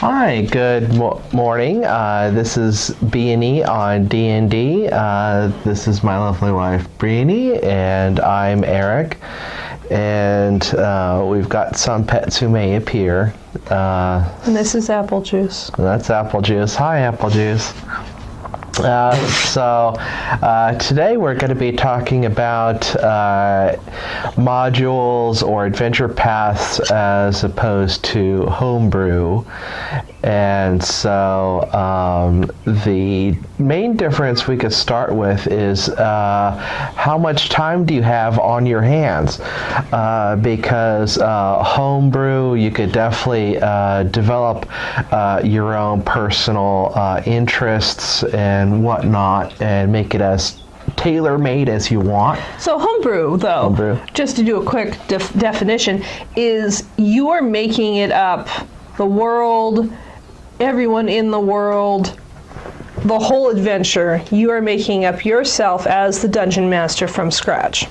Hi, good morning. This is B&E on D&D. This is my lovely wife, Brittany, and I'm Eric. And we've got some pets who may appear. And this is Apple Juice. That's Apple Juice. Hi, Apple Juice. Today we're going to be talking about modules or adventure paths as opposed to homebrew. And so the main difference we could start with is how much time do you have on your hands? Because homebrew, you could definitely develop your own personal interests and whatnot and make it as tailor-made as you want. So homebrew, though, just to do a quick definition, is you are making it up, the world, everyone in the world, the whole adventure, you are making up yourself as the dungeon master from scratch.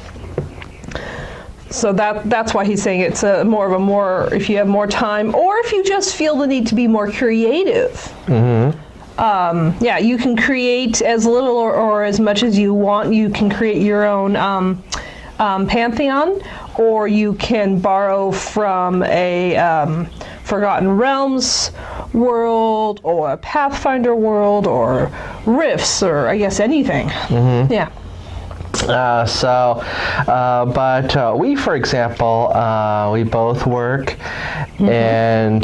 So that's why he's saying it's if you have more time, or if you just feel the need to be more creative. Mm-hmm. Yeah, you can create as little or as much as you want. You can create your own pantheon, or you can borrow from a Forgotten Realms world, or a Pathfinder world, or Rifts, or I guess anything. Mm-hmm. Yeah. But we, for example, we both work, mm-hmm. and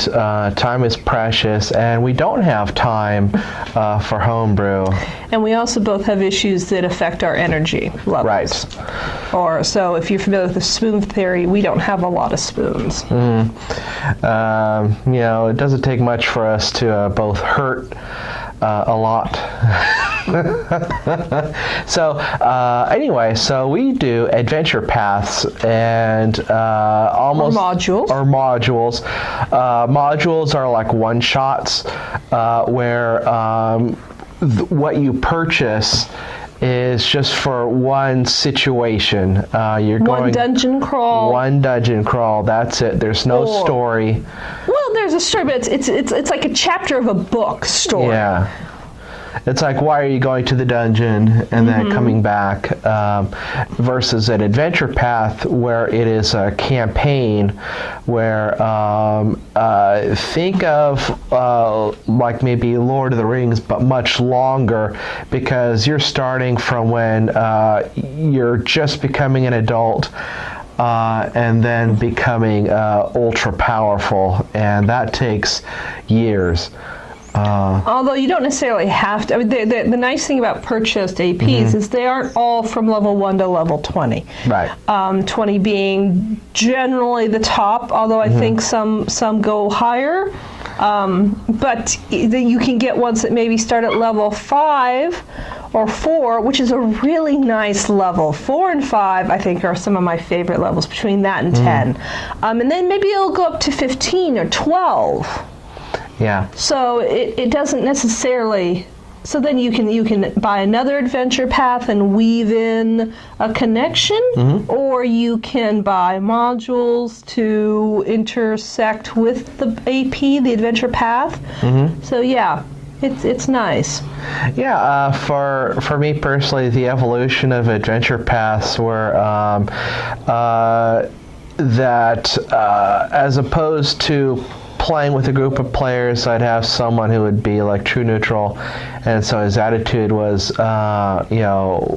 time is precious, and we don't have time for homebrew. And we also both have issues that affect our energy levels. Right. So if you're familiar with the spoon theory, we don't have a lot of spoons. Mm. It doesn't take much for us to both hurt a lot. So we do adventure paths and almost modules. Modules are like one shots where what you purchase is just for one situation. You're going one dungeon crawl. One dungeon crawl. That's it. There's no story. Well, there's a story, but it's like a chapter of a book story. Yeah. It's like, why are you going to the dungeon and mm-hmm. then coming back, versus an adventure path where it is a campaign where think of like maybe Lord of the Rings, but much longer, because you're starting from when you're just becoming an adult and then becoming ultra powerful, and that takes years. Although you don't necessarily have to. I mean, the nice thing about purchased APs mm-hmm. is they aren't all from level 1 to level 20. Right. 20 being generally the top, although I mm-hmm. think some go higher. But you can get ones that maybe start at level 5 or 4, which is a really nice level. 4 and 5, I think, are some of my favorite levels, between that and 10. And then maybe it'll go up to 15 or 12. Yeah. So it doesn't necessarily. So then you can buy another adventure path and weave in a connection, mm-hmm. or you can buy modules to intersect with the AP, the adventure path. Mm-hmm. So yeah, it's nice. Yeah, for me personally, the evolution of adventure paths were that as opposed to playing with a group of players, I'd have someone who would be like true neutral, and so his attitude was,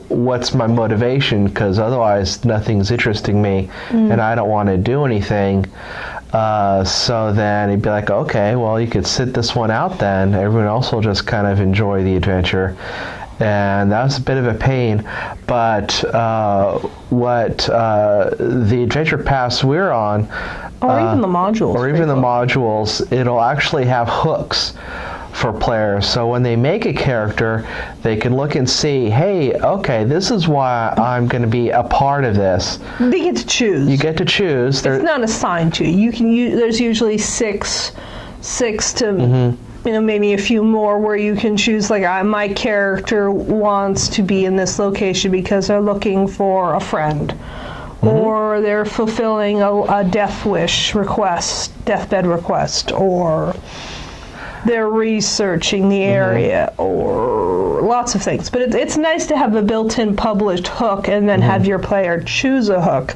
what's my motivation? Because otherwise nothing's interesting me, and I don't want to do anything. So then he'd be like, okay, well, you could sit this one out then. Everyone else will just kind of enjoy the adventure. And that was a bit of a pain, but the adventure paths we're on, or even the modules, it'll actually have hooks for players. So when they make a character, they can look and see, hey, okay, this is why I'm going to be a part of this. They get to choose. You get to choose. It's not assigned to you. You can use. There's usually six to. Mm-hmm. Maybe a few more where you can choose, like, my character wants to be in this location because they're looking for a friend. Mm-hmm. Or they're fulfilling a deathbed request, or they're researching the area, or lots of things. But it's nice to have a built-in published hook and then have your player choose a hook.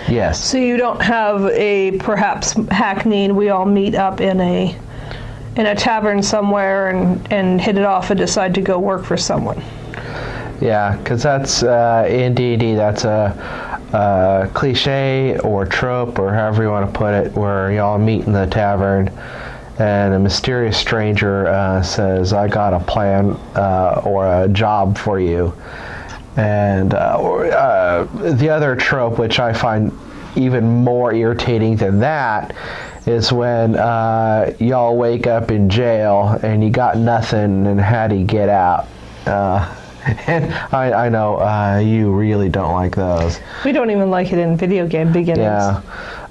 Yes. So you don't have a perhaps hackneyed, we all meet up in a tavern somewhere and hit it off and decide to go work for someone. Yeah, because that's in D&D, that's a cliche or trope or however you want to put it, where y'all meet in the tavern and a mysterious stranger says, I got a plan or a job for you. And the other trope, which I find even more irritating than that, is when y'all wake up in jail and you got nothing and how do you get out? And I know you really don't like those. We don't even like it in video game beginnings. Yeah.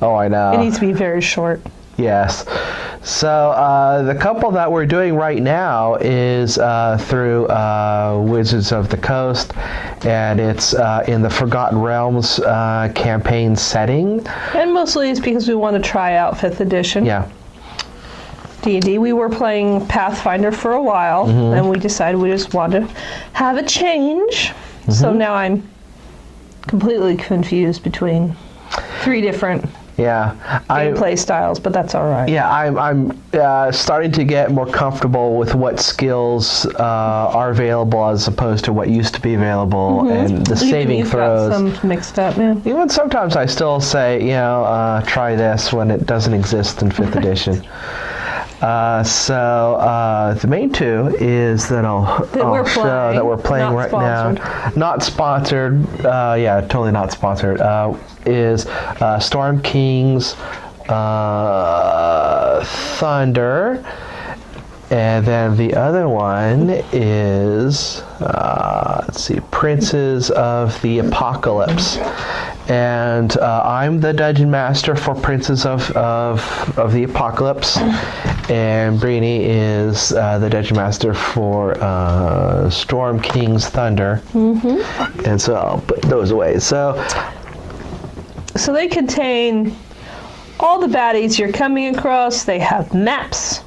Oh, I know. It needs to be very short. Yes. So the couple that we're doing right now is through Wizards of the Coast, and it's in the Forgotten Realms campaign setting. And mostly it's because we want to try out 5th edition. Yeah. D&D. We were playing Pathfinder for a while, and we decided we just wanted to have a change. So now I'm completely confused between 3 different gameplay styles, but that's all right. Yeah, I'm starting to get more comfortable with what skills are available as opposed to what used to be available, and the saving throws. Got some mixed up, man. Even sometimes I still say, try this when it doesn't exist in 5th edition. So the main 2 is that I'll show that we're playing right now. Not sponsored. Yeah, totally not sponsored. Is Storm King's Thunder, and then the other one is let's see, Princes of the Apocalypse. And I'm the dungeon master for Princes of the Apocalypse, and Brini is the dungeon master for Storm King's Thunder. And so I'll put those away. So they contain all the baddies you're coming across. They have maps.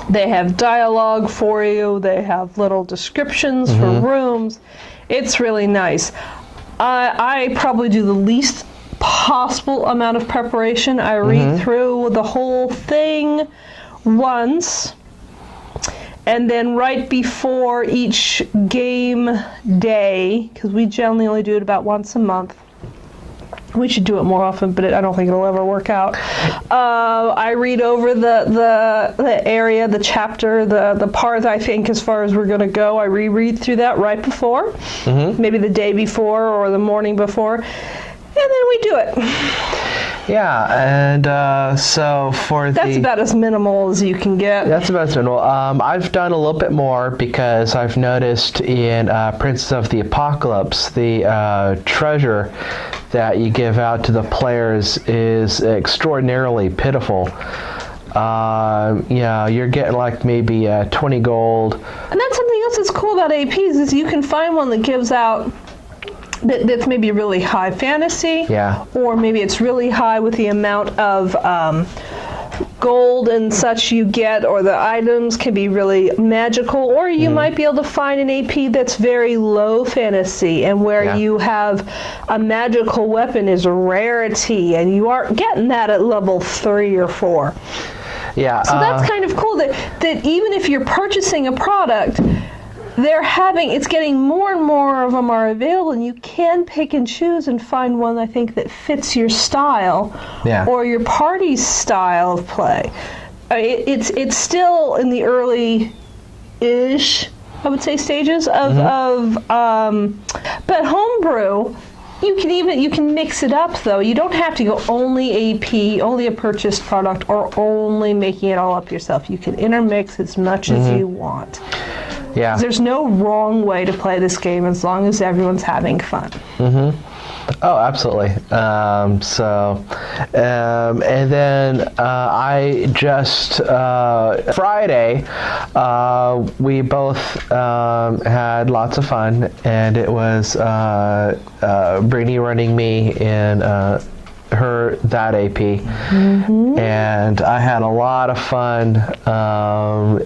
They have dialogue for you. They have little descriptions for rooms. It's really nice. I probably do the least possible amount of preparation. I read through the whole thing once, and then right before each game day, because we generally only do it about once a month. We should do it more often, but I don't think it'll ever work out. I read over the area, the chapter, the part I think as far as we're going to go. I reread through that right before, maybe the day before or the morning before, and then we do it. Yeah, and so that's about as minimal as you can get. That's about as minimal. I've done a little bit more because I've noticed in Princes of the Apocalypse, the treasure that you give out to the players is extraordinarily pitiful. You're getting like maybe 20 gold. And that's something else that's cool about APs is you can find one that gives out that's maybe really high fantasy, or maybe it's really high with the amount of gold and such you get, or the items can be really magical, or you might be able to find an AP that's very low fantasy and where you have a magical weapon is a rarity, and you aren't getting that at level 3 or 4. Yeah. So that's kind of cool that even if you're purchasing a product, it's getting more and more of them are available, and you can pick and choose and find one I think that fits your style or your party's style of play. It's still in the early-ish, I would say, stages of but Homebrew, you can mix it up though. You don't have to go only AP, only a purchased product, or only making it all up yourself. You can intermix as much as you want. Yeah. There's no wrong way to play this game as long as everyone's having fun. Oh, absolutely. And then I just Friday we both had lots of fun, and it was Brini running me in her for that AP. And I had a lot of fun.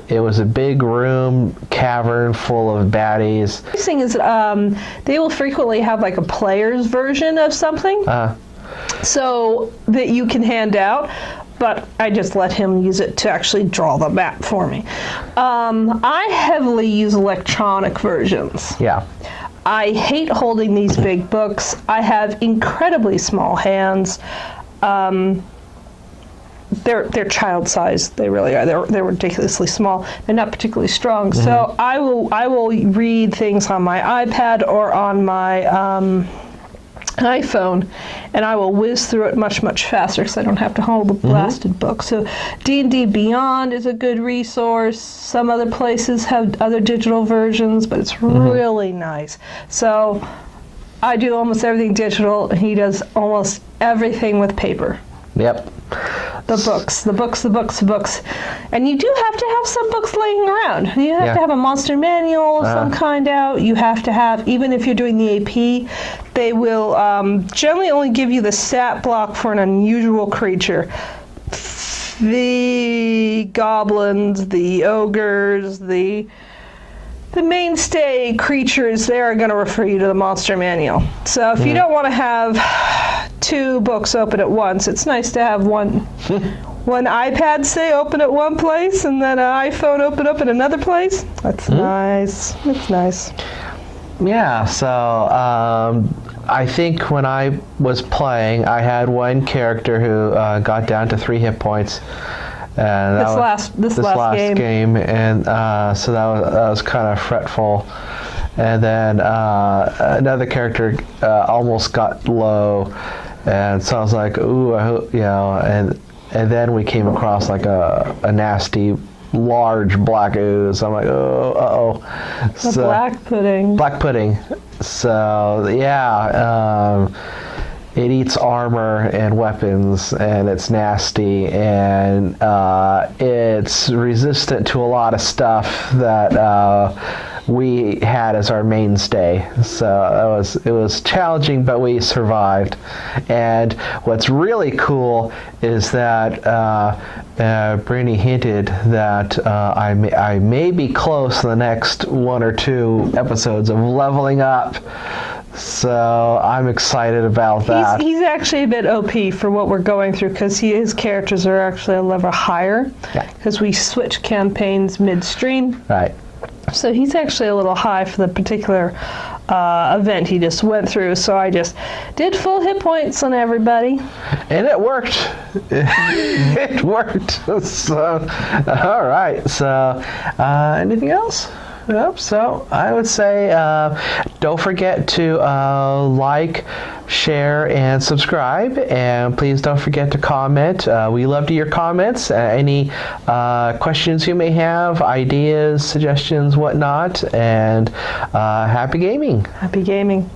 It was a big room, cavern full of baddies. The thing is, they will frequently have like a player's version of something, so that you can hand out. But I just let him use it to actually draw the map for me. I heavily use electronic versions. Yeah. I hate holding these big books. I have incredibly small hands. They're child sized. They really are. They're ridiculously small. They're not particularly strong. So I will read things on my iPad or on my iPhone, and I will whiz through it much faster because I don't have to hold the blasted book. So D&D Beyond is a good resource. Some other places have other digital versions, but it's really nice. So I do almost everything digital. He does almost everything with paper. Yep. The books. And you do have to have some books laying around. You have to have a monster manual of some kind out. You have to have, even if you're doing the AP, they will generally only give you the stat block for an unusual creature. The goblins, the ogres, the mainstay creatures, they are going to refer you to the monster manual. So if you don't want to have 2 books open at once, it's nice to have one iPad, say, open at one place, and then an iPhone open up in another place. That's nice. It's nice. Yeah, so I think when I was playing, I had one character who got down to 3 hit points. And this last game, and so that was kind of fretful. And then another character almost got low, and so I was like, ooh, I hope, and then we came across like a nasty, large black ooze. I'm like, oh, uh-oh. The black pudding. Black pudding. So yeah. It eats armor and weapons, and it's nasty, and it's resistant to a lot of stuff that we had as our mainstay. So it was challenging, but we survived. And what's really cool is that Brittany hinted that I may be close in the next 1 or 2 episodes of leveling up. So I'm excited about that. He's actually a bit OP for what we're going through, because his characters are actually a level higher, because we switch campaigns midstream. Right. So he's actually a little high for the particular event he just went through. So I just did full hit points on everybody. And it worked. It worked. So, all right. So anything else? Yep, so I would say don't forget to like, share, and subscribe, and please don't forget to comment. We love to hear comments, any questions you may have, ideas, suggestions, whatnot, and happy gaming. Happy gaming.